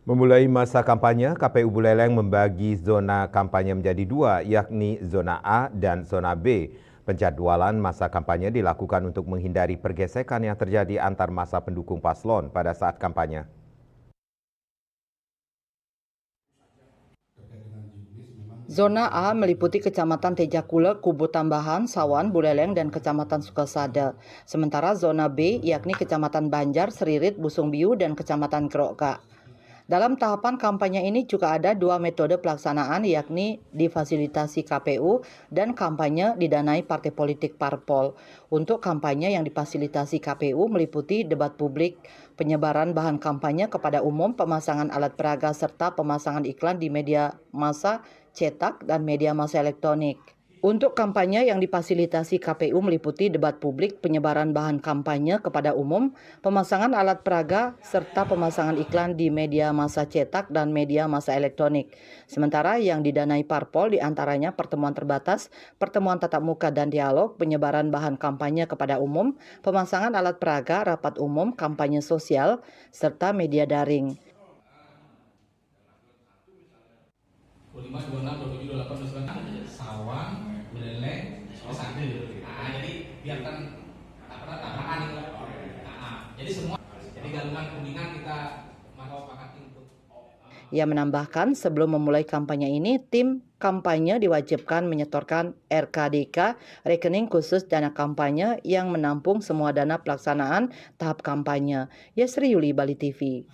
Memulai masa kampanye, KPU Buleleng membagi zona kampanye menjadi dua, yakni zona A dan zona B. Penjadwalan masa kampanye dilakukan untuk menghindari pergesekan yang terjadi antar masa pendukung paslon pada saat kampanye. Zona A meliputi Kecamatan Tejakule, Kubu Tambahan, Sawan, Buleleng, dan Kecamatan Sukasada. Sementara zona B yakni Kecamatan Banjar, Seririt, Busungbiu, dan Kecamatan Keroka. Dalam tahapan kampanye ini juga ada dua metode pelaksanaan, yakni difasilitasi KPU dan kampanye didanai partai politik parpol. Untuk kampanye yang difasilitasi KPU meliputi debat publik, penyebaran bahan kampanye kepada umum, pemasangan alat peraga, serta pemasangan iklan di media massa cetak dan media massa elektronik. Untuk kampanye yang difasilitasi KPU meliputi debat publik, penyebaran bahan kampanye kepada umum, pemasangan alat peraga, serta pemasangan iklan di media massa cetak dan media massa elektronik. Sementara yang didanai parpol diantaranya pertemuan terbatas, pertemuan tatap muka dan dialog, penyebaran bahan kampanye kepada umum, pemasangan alat peraga, rapat umum, kampanye sosial, serta media daring. 25, 26, 27, 28, 29, Sawan, Buleleng, Sukasada. Jadi biarkan tabrakan itu. Jadi semua, jadi gabungan kuningan kita mau pakai input. Ia menambahkan sebelum memulai kampanye ini, tim kampanye diwajibkan menyetorkan RKDK, rekening khusus dana kampanye yang menampung semua dana pelaksanaan tahap kampanye. Yesri Yuli, Bali TV.